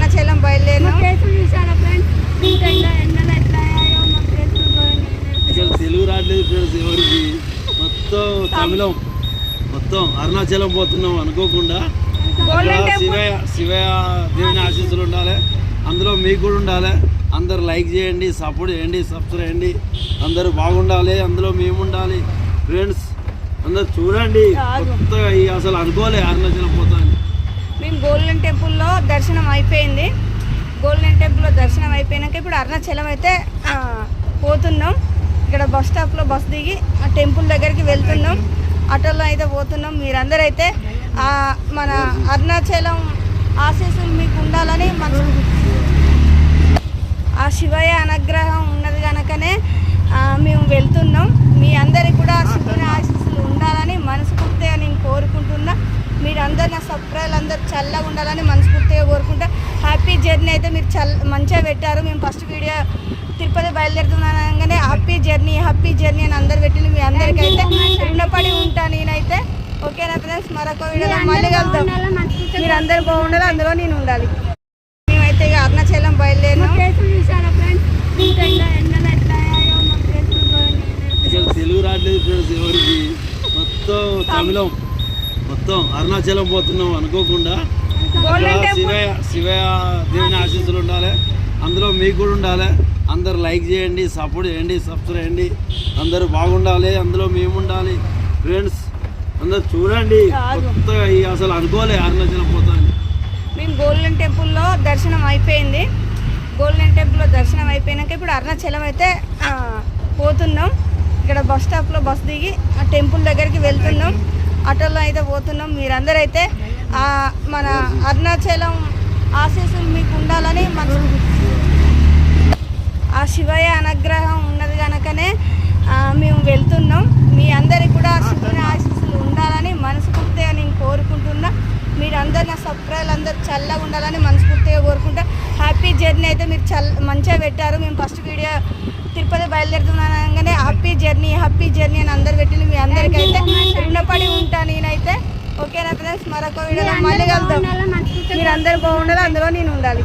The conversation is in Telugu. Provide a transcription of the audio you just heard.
అరుణాచలం బయలుదేరినాం. తెలుగు రావట్లేదు ఫ్రెండ్స్ ఎవరికి, మొత్తం తమిళం, మొత్తం అరుణాచలం పోతున్నాం అనుకోకుండా. శివయ్య దేవుని ఆశీస్సులు ఉండాలి, అందులో మీకు కూడా ఉండాలి. అందరు లైక్ చేయండి, సపోర్ట్ చేయండి, సబ్స్క్రైబ్ చేయండి. అందరూ బాగుండాలి, అందులో మేము ఉండాలి ఫ్రెండ్స్. అందరు చూడండి, కొత్తగా అసలు అనుకోలే అరుణాచలం పోతాను. మేము గోల్డెన్ టెంపుల్లో దర్శనం అయిపోయింది. గోల్డెన్ టెంపుల్లో దర్శనం అయిపోయినాక ఇప్పుడు అరుణాచలం అయితే పోతున్నాం. ఇక్కడ బస్ స్టాప్లో బస్ దిగి ఆ టెంపుల్ దగ్గరికి వెళ్తున్నాం. ఆటోలో అయితే పోతున్నాం. మీరందరూ అయితే మన అరుణాచలం ఆశీస్సులు మీకు ఉండాలని ఆ శివయ్య అనుగ్రహం ఉన్నది కనుకనే మేము వెళ్తున్నాం. మీ అందరికి కూడా శివుని ఆశీస్సులు ఉండాలని మనస్ఫూర్తిగా నేను కోరుకుంటున్నా. మీరందరు నా సబ్స్క్రైబర్లు అందరూ చల్లగా ఉండాలని మనస్ఫూర్తిగా కోరుకుంటా. హ్యాపీ జర్నీ అయితే మీరు మంచిగా పెట్టారు. మేము ఫస్ట్ వీడియో తిరుపతి బయలుదేరుతున్నానగానే హ్యాపీ జర్నీ అని అందరు పెట్టింది. మీ అందరికైతే రుణపడి ఉంటా నేనైతే. ఓకేనా ఫ్రెండ్స్, మరొక వీడియోలో మళ్ళీ కలుద్దాం. మీరు అందరు బాగుండాలి, అందులో నేను ఉండాలి. మేమైతే ఇక అరుణాచలం బయలుదేరినాం. తెలుగు రావట్లేదు ఫ్రెండ్స్ ఎవరికి, మొత్తం తమిళం, మొత్తం అరుణాచలం పోతున్నాం అనుకోకుండా. శివయ్య దేవుని ఆశీస్సులు ఉండాలి, అందులో మీకు కూడా ఉండాలి. అందరు లైక్ చేయండి, సపోర్ట్ చేయండి, సబ్స్క్రైబ్ చేయండి. అందరూ బాగుండాలి, అందులో మేము ఉండాలి ఫ్రెండ్స్. అందరు చూడండి, కొత్తగా అసలు అనుకోలే అరుణాచలం పోతాను. మేము గోల్డెన్ టెంపుల్లో దర్శనం అయిపోయింది. గోల్డెన్ టెంపుల్లో దర్శనం అయిపోయినాక ఇప్పుడు అరుణాచలం అయితే పోతున్నాం. ఇక్కడ బస్ స్టాప్లో బస్ దిగి ఆ టెంపుల్ దగ్గరికి వెళ్తున్నాం. ఆటోలో అయితే పోతున్నాం. మీరందరూ అయితే మన అరుణాచలం ఆశీస్సులు మీకు ఉండాలని ఆ శివయ్య అనుగ్రహం ఉన్నది కనుకనే మేము వెళ్తున్నాం. మీ అందరికి కూడా శివుని ఆశీస్సులు ఉండాలని మనస్ఫూర్తిగా నేను కోరుకుంటున్నా. మీరందరు నా సబ్స్క్రైబర్లు అందరూ చల్లగా ఉండాలని మనస్ఫూర్తిగా కోరుకుంటా. హ్యాపీ జర్నీ అయితే మీరు మంచిగా పెట్టారు. మేము ఫస్ట్ వీడియో తిరుపతి బయలుదేరుతున్నానగానే హ్యాపీ జర్నీ అని అందరు పెట్టింది. మీ అందరికైతే రుణపడి ఉంటా నేనైతే. ఓకేనా ఫ్రెండ్స్, మరొక వీడియోలో మళ్ళీ కలుద్దాం. మీరు అందరు బాగుండాలి, అందులో నేను ఉండాలి.